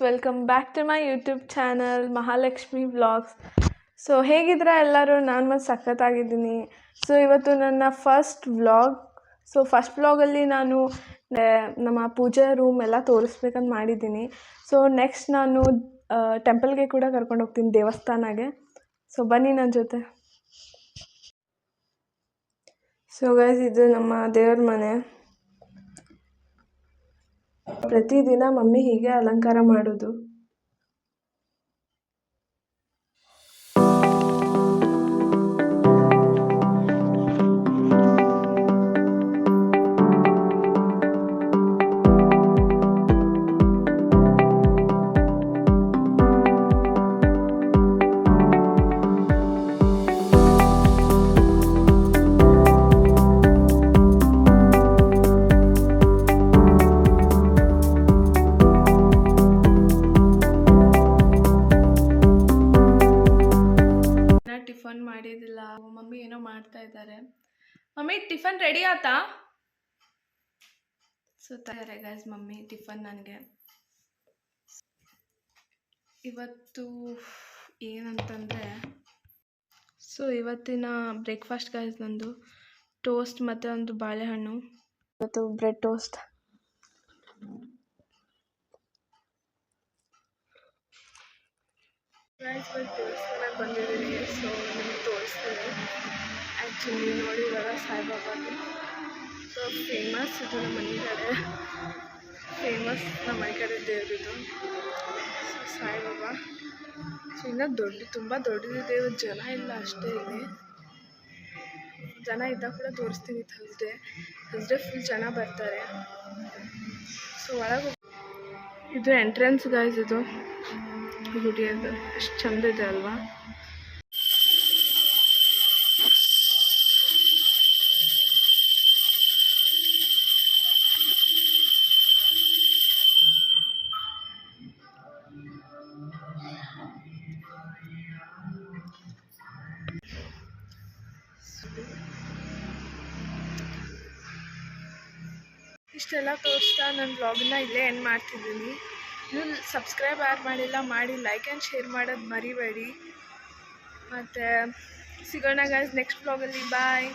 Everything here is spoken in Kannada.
Welcome back to my YouTube channel Mahalakshmi vlogs. So ಹೇಗಿದ್ರೆ ಎಲ್ಲರೂ? ನಾನು ಮತ್ತು ಸಖತ್ತಾಗಿದ್ದೀನಿ. ಸೊ ಇವತ್ತು ನನ್ನ ಫಸ್ಟ್ ವ್ಲಾಗ್. ಸೊ ಫಸ್ಟ್ ವ್ಲಾಗಲ್ಲಿ ನಾನು ನಮ್ಮ ಪೂಜೆ ರೂಮ್ ಎಲ್ಲ ತೋರಿಸ್ಬೇಕಂತ ಮಾಡಿದ್ದೀನಿ. ಸೊ ನೆಕ್ಸ್ಟ್ ನಾನು ಟೆಂಪಲ್ಗೆ ಕೂಡ ಕರ್ಕೊಂಡು ಹೋಗ್ತೀನಿ, ದೇವಸ್ಥಾನಗೆ. ಸೊ ಬನ್ನಿ ನನ್ನ ಜೊತೆ. ಸೊ ಗೈಸ್, ಇದು ನಮ್ಮ ದೇವ್ರ ಮನೆ. ಪ್ರತಿದಿನ ಮಮ್ಮಿ ಹೀಗೆ ಅಲಂಕಾರ ಮಾಡೋದು. ಟಿಫನ್ ಮಾಡಿದಿಲ್ಲ, ಮಮ್ಮಿ ಏನೋ ಮಾಡ್ತಾ ಇದ್ದಾರೆ. ಮಮ್ಮಿ ಟಿಫನ್ ರೆಡಿ ಆತಾ? ಸೊ ತಯಾರೆ ಗೈಸ್ ಮಮ್ಮಿ ಟಿಫನ್ ನನಗೆ. ಇವತ್ತು ಏನಂತಂದರೆ, ಸೊ ಇವತ್ತಿನ ಬ್ರೇಕ್ಫಾಸ್ಟ್ ಗೈಸ್ ನಂದು ಟೋಸ್ಟ್ ಮತ್ತು ಒಂದು ಬಾಳೆಹಣ್ಣು. ಇವತ್ತು ಬ್ರೆಡ್ ಟೋಸ್ಟ್. ಗೈಸ್ ದೇವಸ್ಥಾನಕ್ಕೆ ಬಂದಿದ್ದೀನಿ. ಸೊ ನಿಮಗೆ ತೋರಿಸ್ತೀನಿ. ಆ್ಯಕ್ಚುಲಿ ನೋಡಿ ಇವಾಗ ಸಾಯಿಬಾಬಾದು ಸೊ ಫೇಮಸ್ ಇದು ನಮ್ಮ ಮನೆ ಕಡೆ. ಫೇಮಸ್ ನಮ್ಮ ಮನೆ ಕಡೆ ದೇವರಿದು ಸೊ ಸಾಯಿಬಾಬಾ. ಸೊ ಇನ್ನೂ ತುಂಬ ದೊಡ್ಡದಿದೆ. ಇವತ್ತು ಜನ ಇಲ್ಲ ಅಷ್ಟೇ. ಇಲ್ಲಿ ಜನ ಇದ್ದಾಗ ಕೂಡ ತೋರಿಸ್ತೀನಿ. ಥರ್ಸ್ಡೇ ಫುಲ್ ಜನ ಬರ್ತಾರೆ. ಸೊ ಒಳಗೆ ಇದು ಎಂಟ್ರೆನ್ಸ್ ಗೈಸ್. ಇದು ಗುಡಿ ಅದು ಎಷ್ಟು ಚಂದ ಇದೆ ಅಲ್ವಾ? ಇಷ್ಟೆಲ್ಲ ತೋರಿಸ್ತಾ ನನ್ನ ವ್ಲಾಗನ್ನ ಇಲ್ಲೇ ಎಂಡ್ ಮಾಡ್ತಿದ್ದೀನಿ. ನೀವು ಸಬ್ಸ್ಕ್ರೈಬ್ ಯಾರು ಮಾಡಿಲ್ಲ ಮಾಡಿ, ಲೈಕ್ ಆ್ಯಂಡ್ ಶೇರ್ ಮಾಡೋದು ಮರಿಬೇಡಿ. ಮತ್ತು ಸಿಗೋಣ ಗೈಸ್ ನೆಕ್ಸ್ಟ್ ವ್ಲಾಗಲ್ಲಿ. ಬಾಯ್.